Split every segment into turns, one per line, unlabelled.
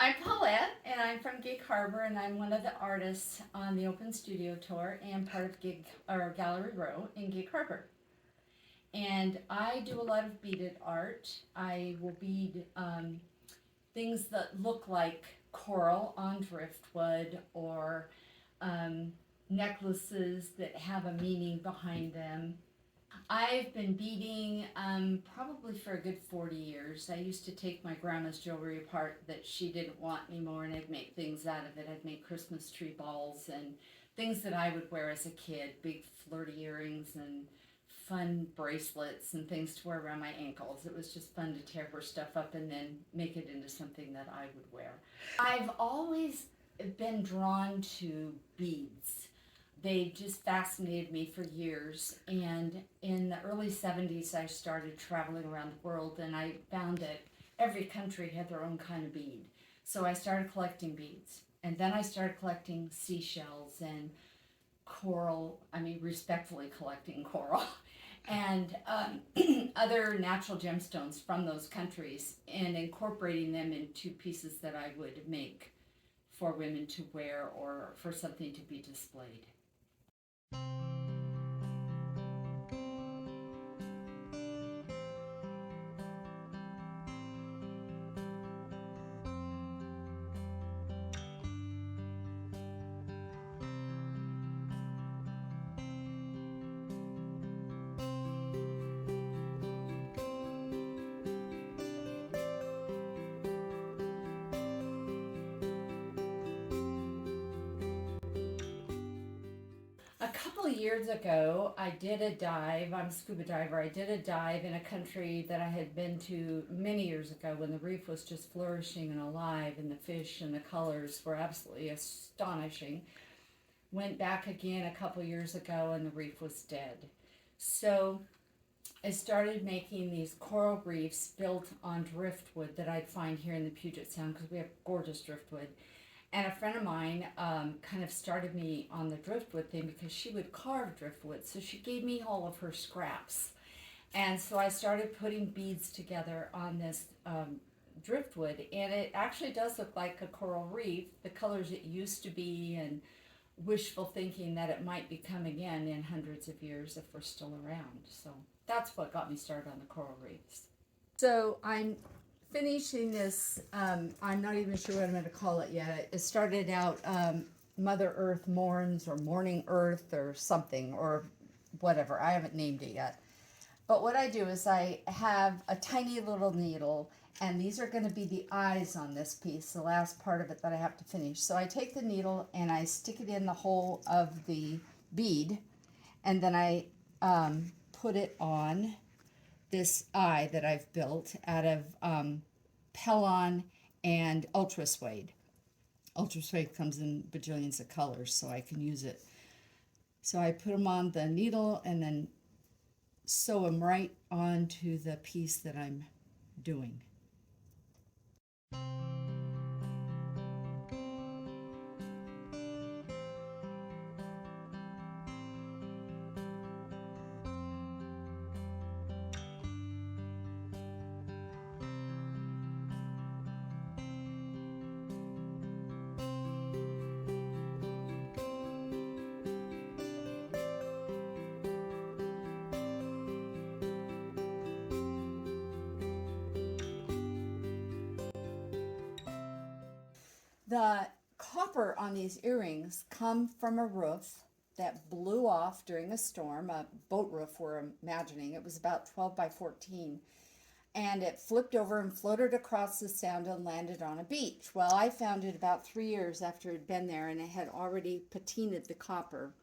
I'm Paulette, and I'm from Gig Harbor, and I'm one of the artists on the Open Studio Tour and part of Gig or Gallery Row in Gig Harbor. And I do a lot of beaded art. I will bead things that look like coral on driftwood or um, necklaces that have a meaning behind them. I've been beading probably for a good 40 years. I used to take my grandma's jewelry apart that she didn't want anymore, and I'd make things out of it. I'd make Christmas tree balls and things that I would wear as a kid, big flirty earrings and fun bracelets and things to wear around my ankles. It was just fun to tear her stuff up and then make it into something that I would wear. I've always been drawn to beads. They just fascinated me for years, and in the early 70s I started traveling around the world, and I found that every country had their own kind of bead. So I started collecting beads, and then I started collecting seashells and coral, respectfully collecting coral, and other natural gemstones from those countries, and incorporating them into pieces that I would make for women to wear or for something to be displayed. A couple of years ago, I did a dive. I'm a scuba diver. I did a dive in a country that I had been to many years ago when the reef was just flourishing and alive, and the fish and the colors were absolutely astonishing. Went back again a couple of years ago, and the reef was dead. So I started making these coral reefs built on driftwood that I'd find here in the Puget Sound because we have gorgeous driftwood. And a friend of mine kind of started me on the driftwood thing because she would carve driftwood. So she gave me all of her scraps. And so I started putting beads together on this driftwood. And it actually does look like a coral reef, the colors it used to be, and wishful thinking that it might become again in hundreds of years if we're still around. So that's what got me started on the coral reefs. So I'm finishing this, I'm not even sure what I'm going to call it yet. It started out Mother Earth Mourns or Morning Earth or something or whatever. I haven't named it yet. But what I do is I have a tiny little needle, and these are going to be the eyes on this piece, the last part of it that I have to finish. So I take the needle and I stick it in the hole of the bead, and then I put it on this eye that I've built out of Pellon and Ultra Suede. Ultra Suede comes in bajillions of colors, so I can use it. So I put them on the needle and then sew them right onto the piece that I'm doing. The copper on these earrings come from a roof that blew off during a storm, a boat roof we're imagining. It was about 12 by 14. And it flipped over and floated across the sound and landed on a beach. Well, I found it about 3 years after it had been there, and it had already patinaed the copper.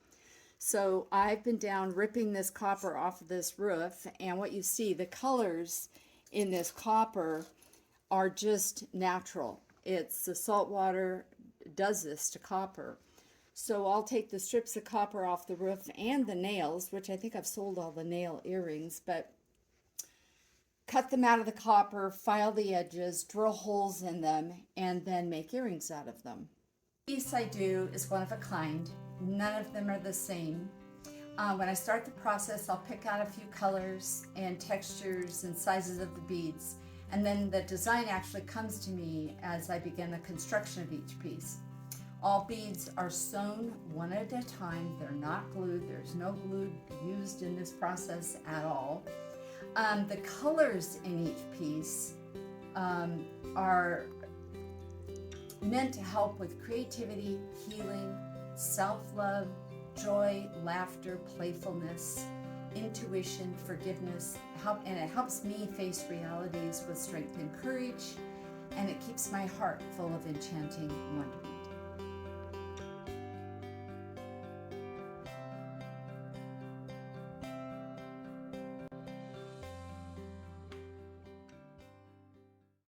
So I've been down ripping this copper off of this roof, and what you see, the colors in this copper are just natural. It's the salt water does this to copper. So I'll take the strips of copper off the roof and the nails, which I think I've sold all the nail earrings, but cut them out of the copper, file the edges, drill holes in them, and then make earrings out of them. The piece I do is one of a kind. None of them are the same. When I start the process, I'll pick out a few colors and textures and sizes of the beads, And then the design actually comes to me as I begin the construction of each piece. All beads are sewn one at a time. They're not glued. There's no glue used in this process at all. The colors in each piece are meant to help with creativity, healing, self-love, joy, laughter, playfulness, intuition, forgiveness, and it helps me face realities with strength and courage, and it keeps my heart full of enchanting wonder.